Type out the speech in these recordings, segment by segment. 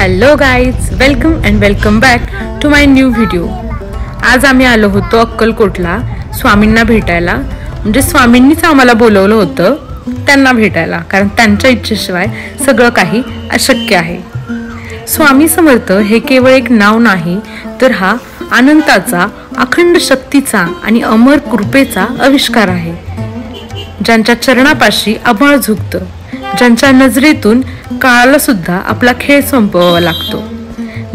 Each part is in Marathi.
Hello guys, welcome back to my new video. आज आम्ही आलो होतो अक्कलकोटला स्वामींना भेटायला। म्हणजे स्वामींनीच आम्हाला बोलवलं होतं त्यांना भेटायला, कारण त्यांच्या इच्छेशिवाय सगळं काही अशक्य आहे। स्वामी समर्थ हे केवळ एक नाव नाही, तर हा अनंताचा, अखंड शक्तीचा आणि अमर कृपेचा आविष्कार आहे। ज्यांच्या चरणापाशी आभाळ झुकतं, ज्यांच्या नजरेतून काळाला सुद्धा आपला खेळ संपवावा लागतो,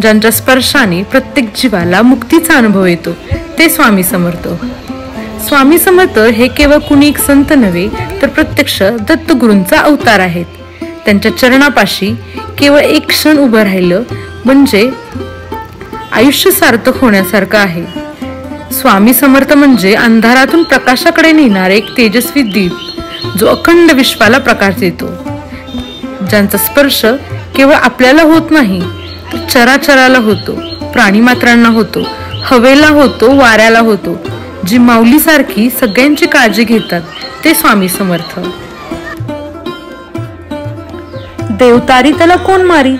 ज्यांच्या स्पर्शाने प्रत्येक जीवाला मुक्तीचा अनुभव येतो, ते स्वामी समर्थ। स्वामी समर्थ हे केवळ कुणी एक संत नव्हे, तर प्रत्यक्ष दत्तगुरूंचा अवतार आहेत। त्यांच्या चरणापाशी केवळ एक क्षण उभं राहिलं म्हणजे आयुष्य सार्थक होण्यासारखं आहे। स्वामी समर्थ म्हणजे अंधारातून प्रकाशाकडे नेणारे एक तेजस्वी दीप, जो अखंड विश्वाला प्रकाश देतो, ज्यांचा स्पर्श केवळ आपल्याला होत नाही, तर चराचराला होतो, प्राणीमात्रांना होतो, हवेला होतो, वाऱ्याला होतो, जी माऊलीसारखी सगळ्यांची काळजी घेतात, ते स्वामी समर्थ। देवतारी त्याला कोण मारी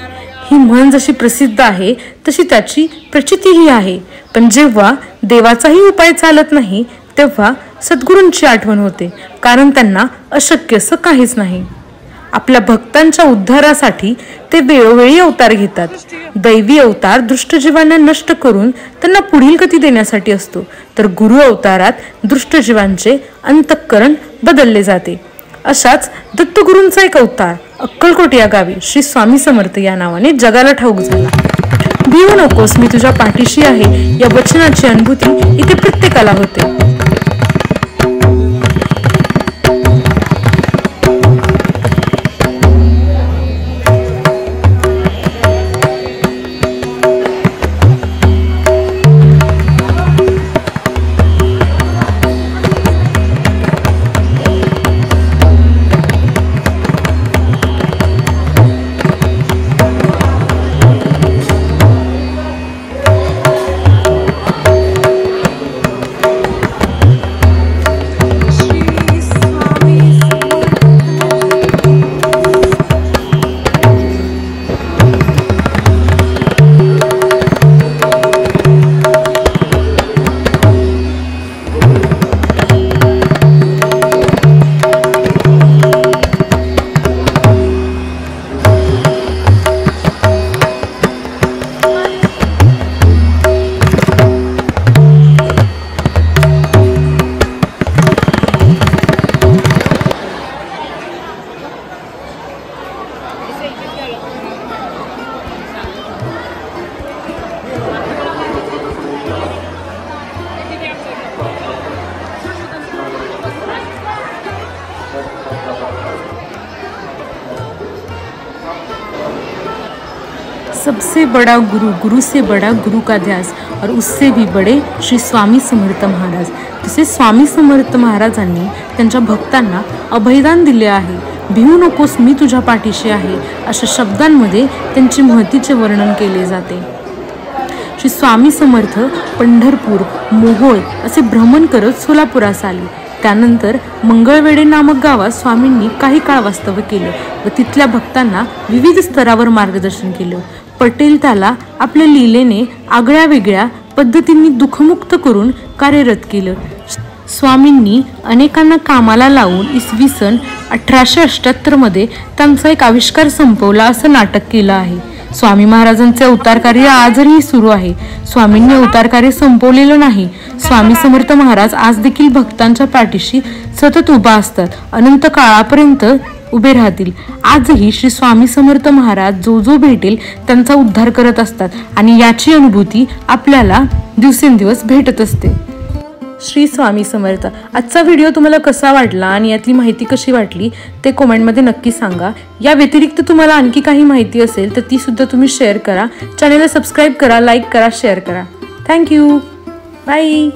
ही म्हण जशी प्रसिद्ध आहे, तशी त्याची प्रचितीही आहे। पण जेव्हा देवाचाही उपाय चालत नाही, तेव्हा सद्गुरूंची आठवण होते, कारण त्यांना अशक्य असं काहीच नाही। आपल्या भक्तांच्या उद्धारासाठी ते वेळोवेळी अवतार घेतात। दैवी अवतार दुष्टजीवांना नष्ट करून त्यांना पुढील गती देण्यासाठी असतो, तर गुरु अवतारात दुष्टजीवांचे अंतःकरण बदलले जाते। अशाच दत्तगुरूंचा एक अवतार अक्कलकोट या गावी श्री स्वामी समर्थ या नावाने जगाला ठाऊक झाला। भिवू नकोस, मी तुझ्या पाठीशी आहे, या वचनाची अनुभूती इथे प्रत्येकाला होते। सबसे बड़ा गुरु, गुरु से बड़ा गुरु का ध्यास, और उससे भी बड़े श्री स्वामी समर्थ महाराज। तसे स्वामी समर्थ महाराजांनी त्यांच्या भक्तांना अभयदान दिले आहे। भिवू नकोस, मी तुझ्या पाठीशी आहे, अशा शब्दांमध्ये त्यांची महतीचे वर्णन केले जाते। श्री स्वामी समर्थ पंढरपूर, मोहोळ असे भ्रमण करत सोलापुरास आले। त्यानंतर मंगळवेढे नामक गावात स्वामींनी काही काळ वास्तव्य केले व तिथल्या भक्तांना विविध स्तरावर मार्गदर्शन केले। पटेल त्याला आपल्या लीलेने आगळ्या वेगळ्या पद्धतींनी दुःखमुक्त करून कार्यरत केलं। स्वामींनी अनेकांना कामाला लावून इसवी सन 1878 मध्ये त्यांचा एक आविष्कार संपवला असं नाटक केलं आहे। स्वामी महाराजांचे अवतार कार्य आजही सुरू आहे। स्वामींनी अवतार कार्य संपवलेलं नाही। स्वामी समर्थ महाराज आज देखील भक्तांच्या पाठीशी सतत उभा असतात, अनंत काळापर्यंत उभे राहतील। आजही श्री स्वामी समर्थ महाराज जो भेटेल त्यांचा उद्धार करत असतात, आणि याची अनुभूती आपल्याला दिवसेंदिवस भेटत असते। श्री स्वामी समर्थ। आजचा व्हिडिओ तुम्हाला कसा वाटला आणि यातली माहिती कशी वाटली ते कमेंटमध्ये नक्की सांगा। या व्यतिरिक्त तुम्हाला आणखी काही माहिती असेल तर ती सुद्धा तुम्ही शेअर करा। चॅनलला सबस्क्राईब करा, लाईक करा, शेअर करा। Thank you, bye.